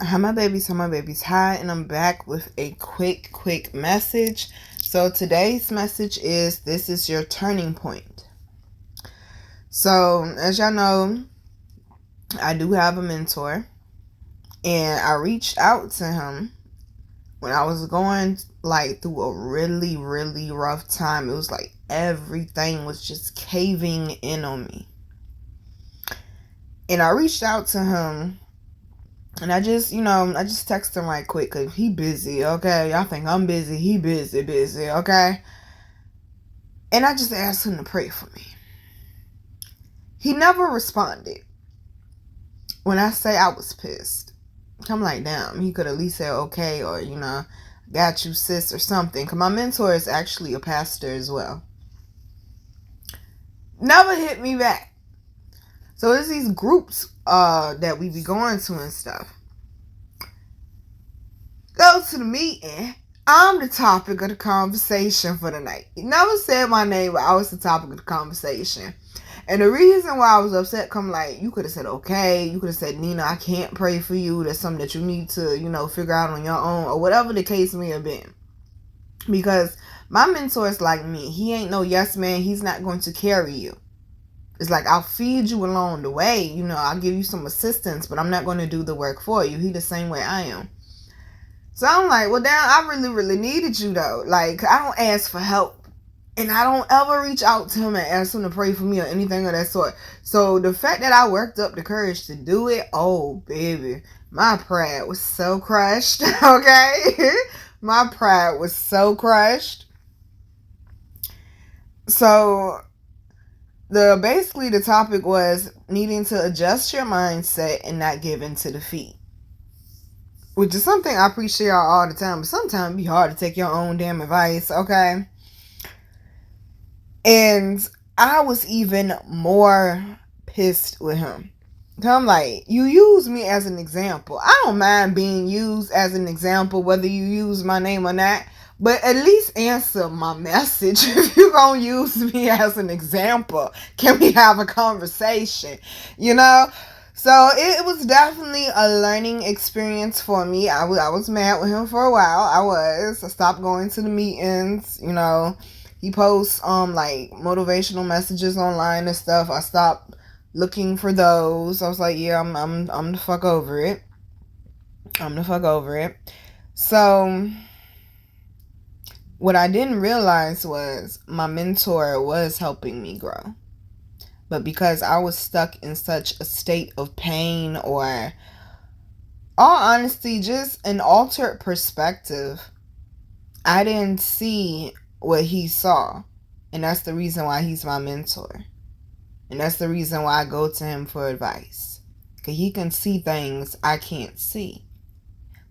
Hi my babies, hi, and I'm back with a quick message. So today's message is, this is your turning point. So as y'all know, I do have a mentor, and I reached out to him when I was going through a really rough time. It was like everything was just caving in on me. And I reached out to him, and I just text him right quick because he busy, okay? Y'all think I'm busy. He busy, okay? And I just asked him to pray for me. He never responded. When I say I was pissed, I'm like, damn, he could at least say okay, or, got you, sis, or something. Because my mentor is actually a pastor as well. Never hit me back. So it's these groups that we be going to and stuff. Go to the meeting. I'm the topic of the conversation for the night. He never said my name, but I was the topic of the conversation. And the reason why I was upset, you could have said, okay, you could have said, Nina, I can't pray for you. That's something that you need to, figure out on your own, or whatever the case may have been. Because my mentor is like me. He ain't no yes man. He's not going to carry you. It's like, I'll feed you along the way. I'll give you some assistance, but I'm not going to do the work for you. He the same way I am. So I'm like, well, damn, I really needed you, though. Like, I don't ask for help. And I don't ever reach out to him and ask him to pray for me or anything of that sort. So the fact that I worked up the courage to do it, oh, baby, my pride was so crushed, okay? My pride was so crushed. So basically the topic was needing to adjust your mindset and not give in to defeat. Which is something I preach to y'all all the time, but sometimes it be hard to take your own damn advice, okay? And I was even more pissed with him. I'm like, you use me as an example. I don't mind being used as an example, whether you use my name or not, but at least answer my message. If you're going to use me as an example, can we have a conversation? So it was definitely a learning experience for me. I was mad with him for a while. I stopped going to the meetings. He posts like motivational messages online and stuff. I stopped looking for those. I was like, yeah, I'm the fuck over it. I'm the fuck over it. So what I didn't realize was my mentor was helping me grow. But because I was stuck in such a state of pain, or all honesty, just an altered perspective, I didn't see what he saw. And that's the reason why he's my mentor. And that's the reason why I go to him for advice. Because he can see things I can't see.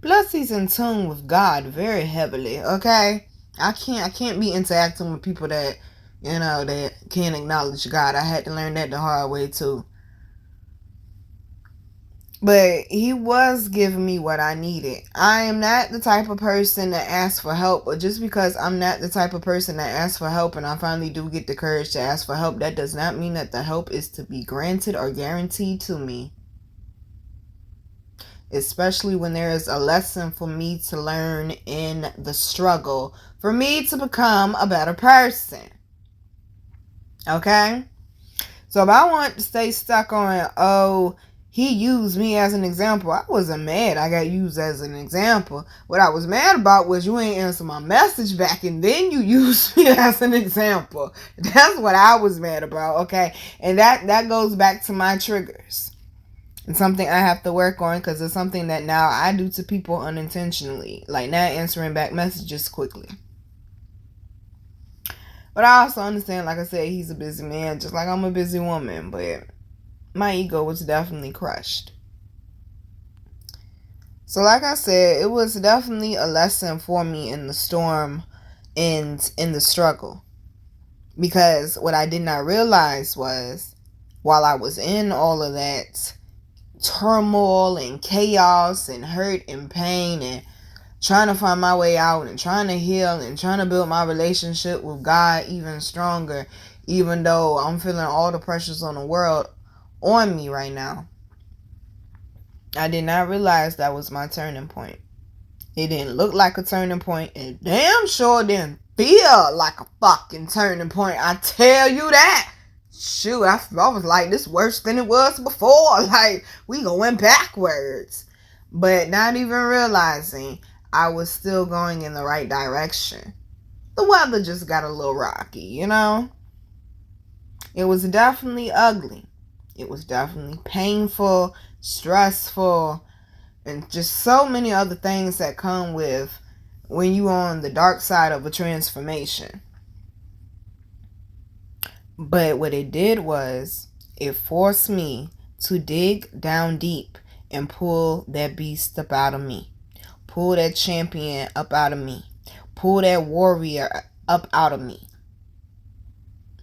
Plus, he's in tune with God very heavily, okay? I can't be interacting with people that, that can't acknowledge God. I had to learn that the hard way, too. But he was giving me what I needed. I am not the type of person that asks for help. But just because I'm not the type of person that asks for help and I finally do get the courage to ask for help, that does not mean that the help is to be granted or guaranteed to me. Especially when there is a lesson for me to learn in the struggle, for me to become a better person. Okay? So if I want to stay stuck on, he used me as an example, I wasn't mad I got used as an example. What I was mad about was you ain't answer my message back and then you used me as an example. That's what I was mad about, okay? And that goes back to my triggers. It's something I have to work on, because it's something that now I do to people unintentionally. Like not answering back messages quickly. But I also understand, like I said, he's a busy man, just like I'm a busy woman. But my ego was definitely crushed. So like I said, it was definitely a lesson for me in the storm and in the struggle. Because what I did not realize was, while I was in all of that turmoil and chaos and hurt and pain and trying to find my way out and trying to heal and trying to build my relationship with God even stronger, even though I'm feeling all the pressures on the world on me right now, I did not realize that was my turning point. It didn't look like a turning point. It damn sure didn't feel like a fucking turning point. I tell you that. Shoot, I was like, this worse than it was before. Like, we going backwards. But not even realizing I was still going in the right direction. The weather just got a little rocky, you know? It was definitely ugly. It was definitely painful, stressful, and just so many other things that come with when you on the dark side of a transformation. But what it did was it forced me to dig down deep and pull that beast up out of me. Pull that champion up out of me. Pull that warrior up out of me.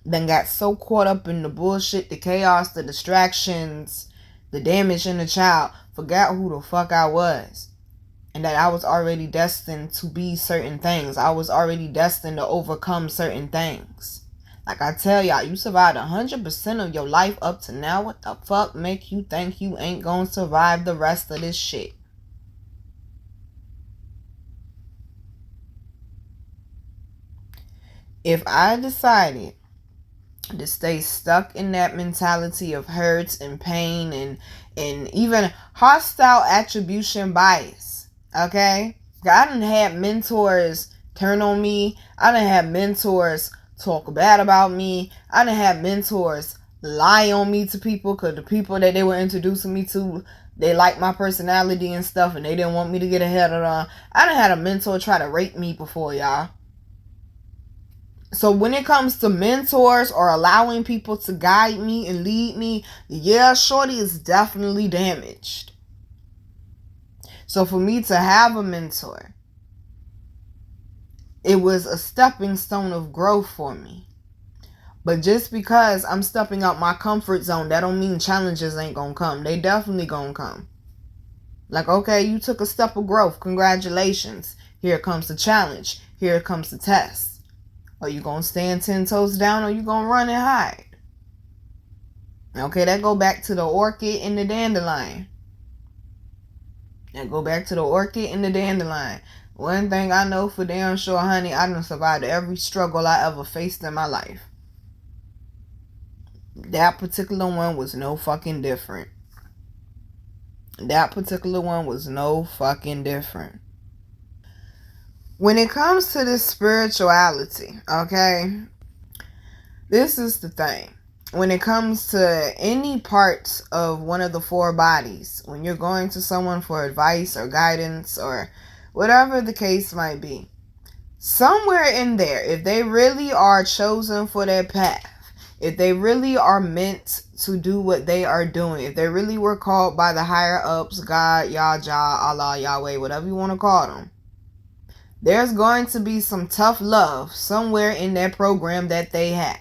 Then got so caught up in the bullshit, the chaos, the distractions, the damage in the child, forgot who the fuck I was. And that I was already destined to be certain things. I was already destined to overcome certain things. Like I tell y'all, you survived 100% of your life up to now. What the fuck make you think you ain't gonna survive the rest of this shit? If I decided to stay stuck in that mentality of hurts and pain and even hostile attribution bias, okay? I done had mentors turn on me. I done had mentors talk bad about me. I done had mentors lie on me to people because the people that they were introducing me to, they liked my personality and stuff and they didn't want me to get ahead of them. I done had a mentor try to rape me before, y'all. So when it comes to mentors or allowing people to guide me and lead me, yeah, shorty is definitely damaged. So for me to have a mentor, it was a stepping stone of growth for me. But just because I'm stepping out my comfort zone, that don't mean challenges ain't gonna come. They definitely gonna come. Like, okay, you took a step of growth. Congratulations. Here comes the challenge. Here comes the test. Are you going to stand 10 toes down or you going to run and hide? Okay, that go back to the orchid and the dandelion. One thing I know for damn sure, honey, I done survived every struggle I ever faced in my life. That particular one was no fucking different. When it comes to this spirituality, okay, this is the thing. When it comes to any parts of one of the four bodies, when you're going to someone for advice or guidance or whatever the case might be, somewhere in there, if they really are chosen for their path, if they really are meant to do what they are doing, if they really were called by the higher ups, God, Yah, Allah, Yahweh, whatever you want to call them, there's going to be some tough love somewhere in that program that they have.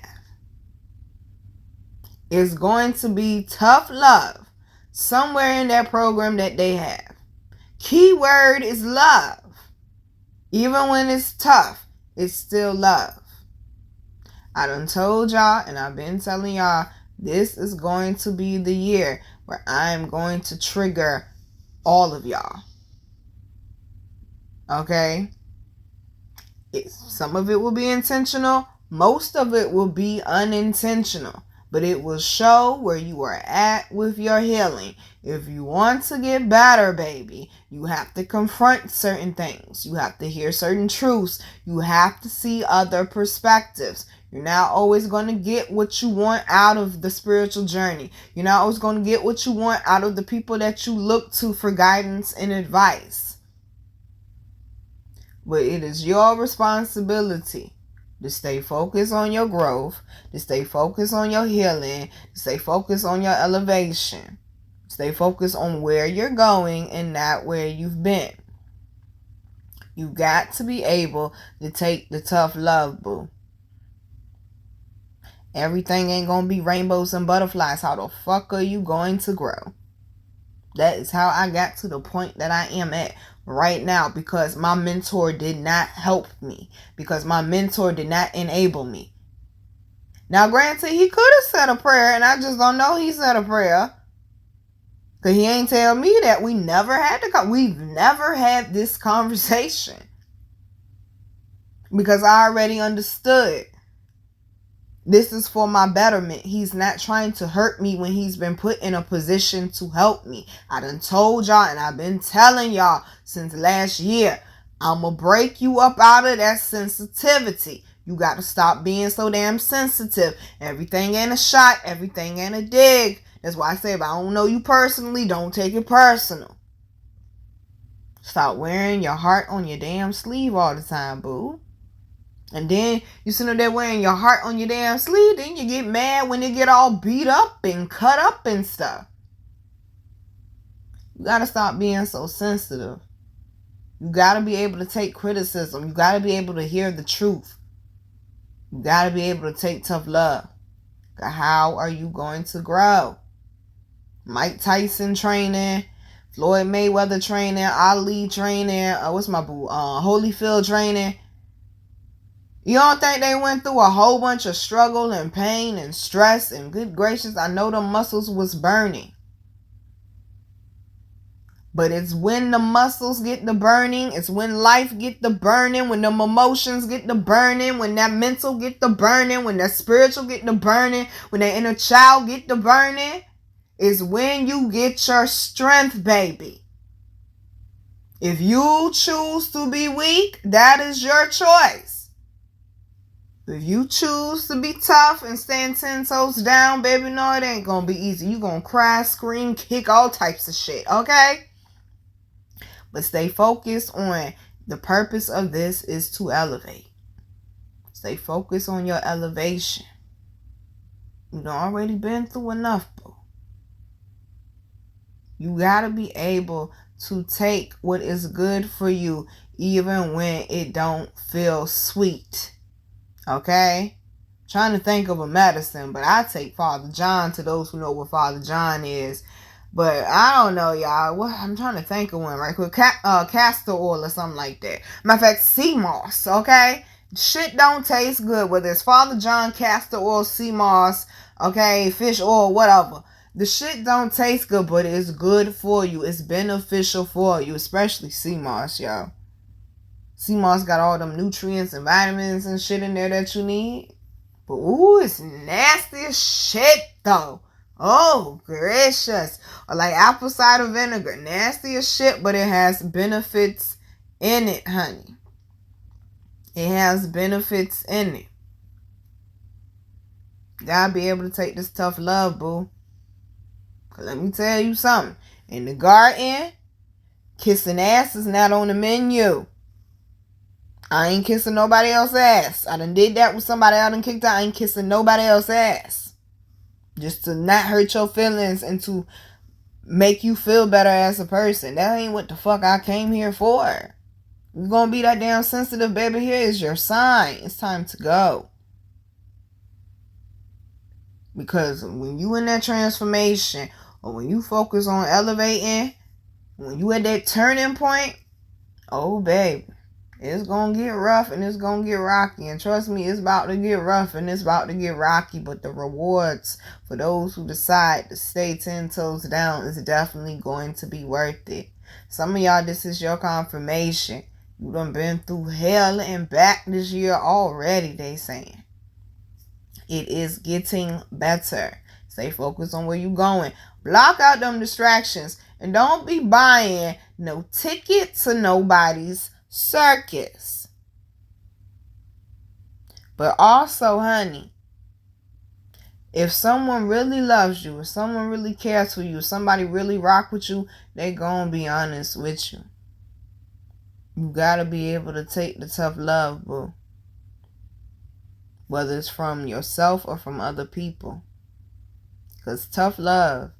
It's going to be tough love somewhere in that program that they have. Keyword is love. Even when it's tough, it's still love. I done told y'all and I've been telling y'all, this is going to be the year where I'm going to trigger all of y'all. Okay? Some of it will be intentional. Most of it will be unintentional. But it will show where you are at with your healing. If you want to get better, baby, you have to confront certain things. You have to hear certain truths. You have to see other perspectives. You're not always going to get what you want out of the spiritual journey. You're not always going to get what you want out of the people that you look to for guidance and advice. But it is your responsibility to stay focused on your growth, to stay focused on your healing, to stay focused on your elevation. Stay focused on where you're going and not where you've been. You got to be able to take the tough love, boo. Everything ain't going to be rainbows and butterflies. How the fuck are you going to grow? That is how I got to the point that I am at right now, because my mentor did not help me, because my mentor did not enable me. Now, granted, he could have said a prayer, and I just don't know he said a prayer. Because he ain't tell me that. We've never had this conversation. Because I already understood. This is for my betterment. He's not trying to hurt me when he's been put in a position to help me. I done told y'all and I've been telling y'all since last year. I'm going to break you up out of that sensitivity. You got to stop being so damn sensitive. Everything ain't a shot. Everything ain't a dig. That's why I say if I don't know you personally, don't take it personal. Stop wearing your heart on your damn sleeve all the time, boo. And then you sit there wearing your heart on your damn sleeve, then you get mad when it get all beat up and cut up and stuff. You gotta stop being so sensitive. You gotta be able to take criticism. You gotta be able to hear the truth. You gotta be able to take tough love. How are you going to grow? Mike Tyson training, Floyd Mayweather training, Ali training, what's my boo? Holyfield training. You don't think they went through a whole bunch of struggle and pain and stress and good gracious, I know the muscles was burning. But it's when the muscles get the burning, it's when life get the burning, when them emotions get the burning, when that mental get the burning, when that spiritual get the burning, when that inner child get the burning, is when you get your strength, baby. If you choose to be weak, that is your choice. If you choose to be tough and stand 10 toes down, baby, no, it ain't gonna be easy. You gonna cry, scream, kick, all types of shit, okay? But stay focused on the purpose of this is to elevate. Stay focused on your elevation. You've already been through enough, boo. You gotta be able to take what is good for you even when it don't feel sweet. Okay? Trying to think of a medicine, but I take Father John to those who know what Father John is. But I don't know, y'all. What I'm trying to think of one right quick. Castor oil or something like that. Matter of fact, sea moss, okay? Shit don't taste good. Whether it's Father John, castor oil, sea moss, okay, fish oil, whatever. The shit don't taste good, but it's good for you. It's beneficial for you, especially sea moss, y'all. Sea moss got all them nutrients and vitamins and shit in there that you need. But ooh, it's nasty as shit though. Oh, gracious. Or like apple cider vinegar. Nasty as shit, but it has benefits in it, honey. It has benefits in it. You gotta be able to take this tough love, boo. Let me tell you something. In the garden, kissing ass is not on the menu. I ain't kissing nobody else's ass. I done did that with somebody I done kicked out. I ain't kissing nobody else's ass. Just to not hurt your feelings and to make you feel better as a person. That ain't what the fuck I came here for. You're gonna be that damn sensitive, baby. Here is your sign. It's time to go. Because when you in that transformation, or when you focus on elevating, when you at that turning point, oh baby, it's gonna get rough and it's gonna get rocky. And trust me, it's about to get rough and it's about to get rocky. But the rewards for those who decide to stay 10 toes down is definitely going to be worth it. Some of y'all, this is your confirmation. You done been through hell and back this year already, they saying. It is getting better. Stay focused on where you going. Block out them distractions. And don't be buying no ticket to nobody's circus. But also, honey, if someone really loves you, if someone really cares for you, if somebody really rock with you, they gonna be honest with you. You gotta be able to take the tough love, boo. Whether it's from yourself or from other people. Because tough love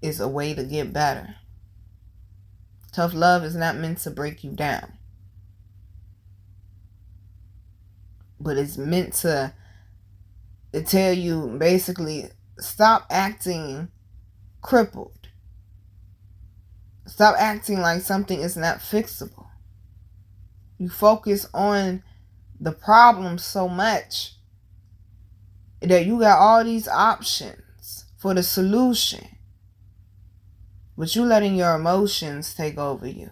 is a way to get better. Tough love is not meant to break you down. But it's meant to tell you, basically, stop acting crippled. Stop acting like something is not fixable. You focus on the problem so much that you got all these options for the solution. But you letting your emotions take over you.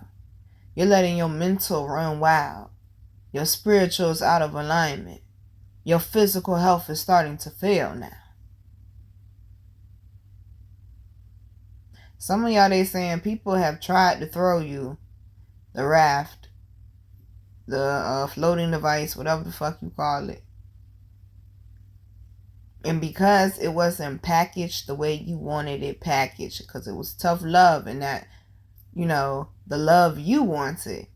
You're letting your mental run wild. Your spiritual is out of alignment. Your physical health is starting to fail now. Some of y'all, they saying people have tried to throw you the raft, the floating device, whatever the fuck you call it. And because it wasn't packaged the way you wanted it packaged, because it was tough love and that, the love you wanted,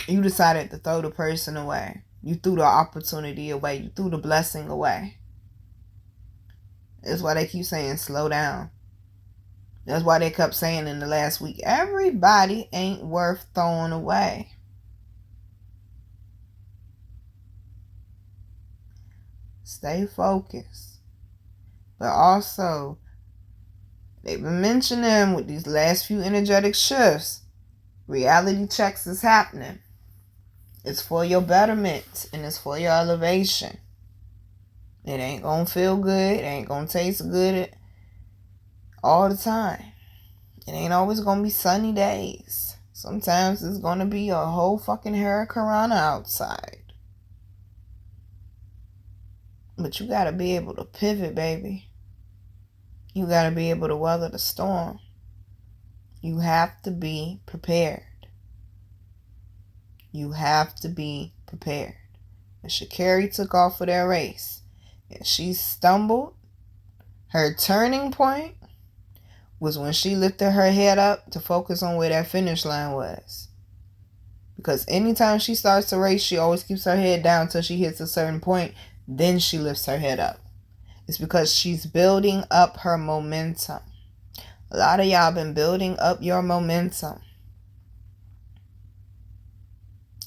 you decided to throw the person away. You threw the opportunity away. You threw the blessing away. That's why they keep saying slow down. That's why they kept saying in the last week, everybody ain't worth throwing away. Stay focused. But also, they've been mentioning with these last few energetic shifts, reality checks is happening. It's for your betterment and it's for your elevation. It ain't gonna feel good. It ain't gonna taste good all the time. It ain't always gonna be sunny days. Sometimes it's gonna be a whole fucking hurricane outside. But you gotta be able to pivot, baby. You gotta be able to weather the storm. You have to be prepared. You have to be prepared. And Sha'Carri took off for that race. And she stumbled. Her turning point was when she lifted her head up to focus on where that finish line was. Because anytime she starts to race, she always keeps her head down until she hits a certain point. Then she lifts her head up. It's because she's building up her momentum. A lot of y'all been building up your momentum.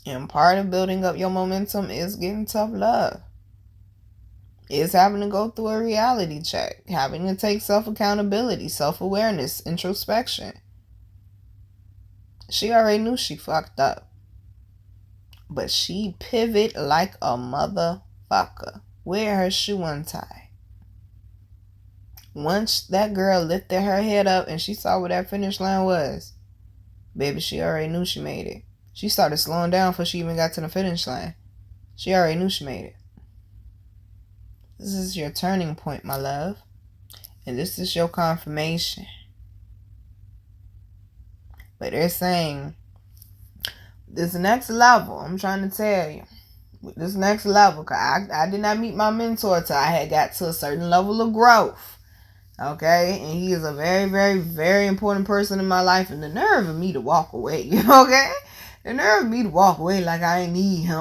And part of building up your momentum is getting tough love. It's having to go through a reality check. Having to take self-accountability, self-awareness, introspection. She already knew she fucked up. But she pivoted like a motherfucker. Wear her shoe untied. Once that girl lifted her head up and she saw where that finish line was, baby, she already knew she made it. She started slowing down before she even got to the finish line. She already knew she made it. This is your turning point, my love. And this is your confirmation. But they're saying, this next level, I'm trying to tell you, this next level, because I did not meet my mentor till I had got to a certain level of growth. Okay? And he is a very, very, very important person in my life. And the nerve of me to walk away, okay? The nerve of me to walk away like I ain't need him.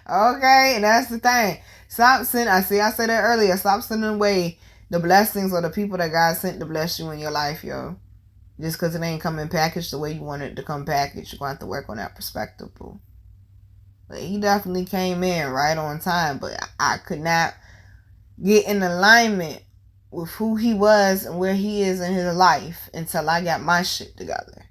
Okay? And that's the thing. Stop sending, I said that earlier, stop sending away the blessings or the people that God sent to bless you in your life, yo. Just because it ain't coming packaged the way you want it to come packaged, you're going to have to work on that perspective, boo. But he definitely came in right on time, but I could not get in alignment with who he was and where he is in his life until I got my shit together.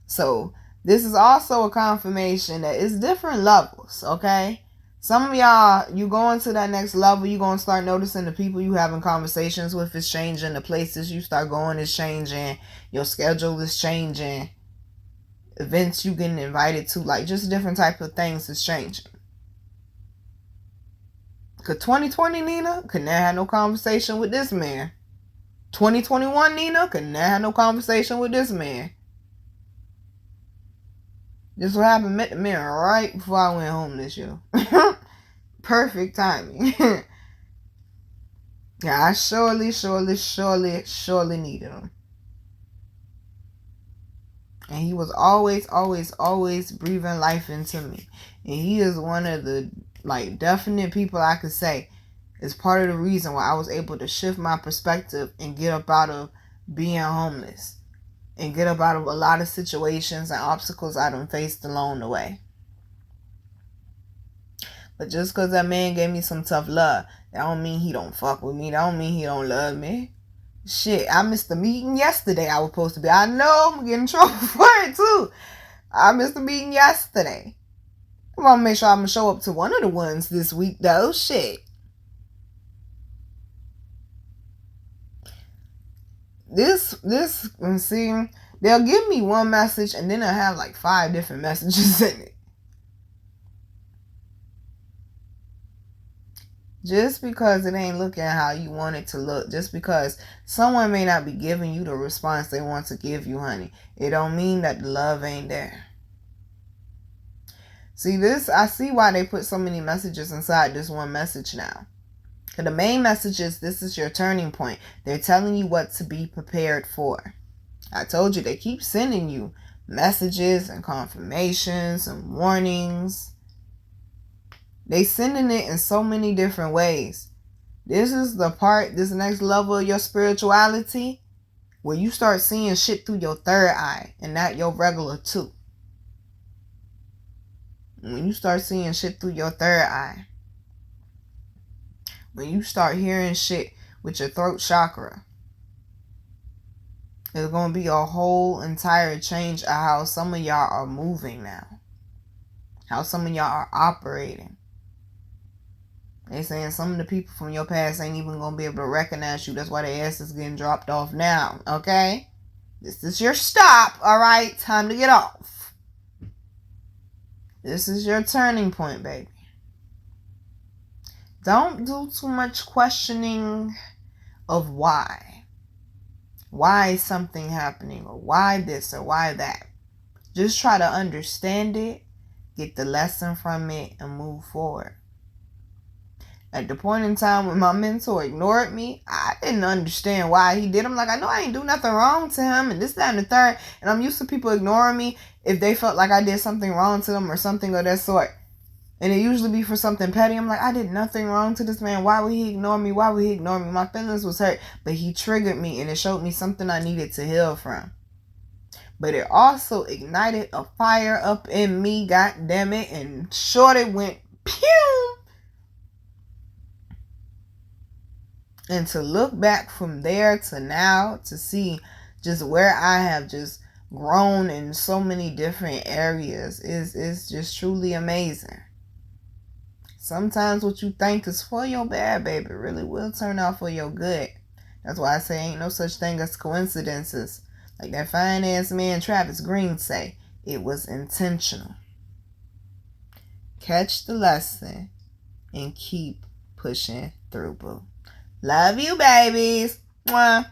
So this is also a confirmation that it's different levels, okay? Some of y'all, you going to that next level, you're going to start noticing the people you having conversations with is changing. The places you start going is changing. Your schedule is changing. Events you getting invited to, like just different type of things is changing. Because 2020 Nina could never have no conversation with this man. 2021 Nina could never have no conversation with this man. This what happened, met the man right before I went home this year. Perfect timing. Yeah, I surely needed him. And he was always breathing life into me. And he is one of the definite people I could say is part of the reason why I was able to shift my perspective and get up out of being homeless. And get up out of a lot of situations and obstacles I done faced along the way. But just because that man gave me some tough love, that don't mean he don't fuck with me. That don't mean he don't love me. Shit, I missed the meeting yesterday I was supposed to be. I know I'm getting in trouble for it too. I missed the meeting yesterday. I'm gonna make sure I'm gonna show up to one of the ones this week though. Shit. See, they'll give me one message and then they'll have like 5 different messages in it. Just because it ain't looking how you want it to look, just because someone may not be giving you the response they want to give you, honey, it don't mean that the love ain't there. See this, I see why they put so many messages inside this one message now. The main message is this is your turning point. They're telling you what to be prepared for. I told you they keep sending you messages and confirmations and warnings. They sending it in so many different ways. This is the part, this next level of your spirituality, where you start seeing shit through your third eye and not your regular 2. When you start seeing shit through your third eye. When you start hearing shit with your throat chakra. There's going to be a whole entire change of how some of y'all are moving now. How some of y'all are operating. They saying some of the people from your past ain't even going to be able to recognize you. That's why their ass is getting dropped off now. Okay? This is your stop. Alright? Time to get off. This is your turning point, baby. Don't do too much questioning of why. Why is something happening? Or why this or why that? Just try to understand it. Get the lesson from it and move forward. At the point in time when my mentor ignored me, I didn't understand why he did. I'm like, I know I ain't do nothing wrong to him and this, that, and the third. And I'm used to people ignoring me if they felt like I did something wrong to them or something of that sort. And it usually be for something petty. I'm like, I did nothing wrong to this man. Why would he ignore me? Why would he ignore me? My feelings was hurt. But he triggered me and it showed me something I needed to heal from. But it also ignited a fire up in me, god damn it. And shorty went pew. And to look back from there to now to see just where I have just grown in so many different areas is just truly amazing. Sometimes what you think is for your bad, baby, really will turn out for your good. That's why I say ain't no such thing as coincidences. Like that finance man Travis Green say, it was intentional. Catch the lesson and keep pushing through, boo. Love you, babies. Mwah.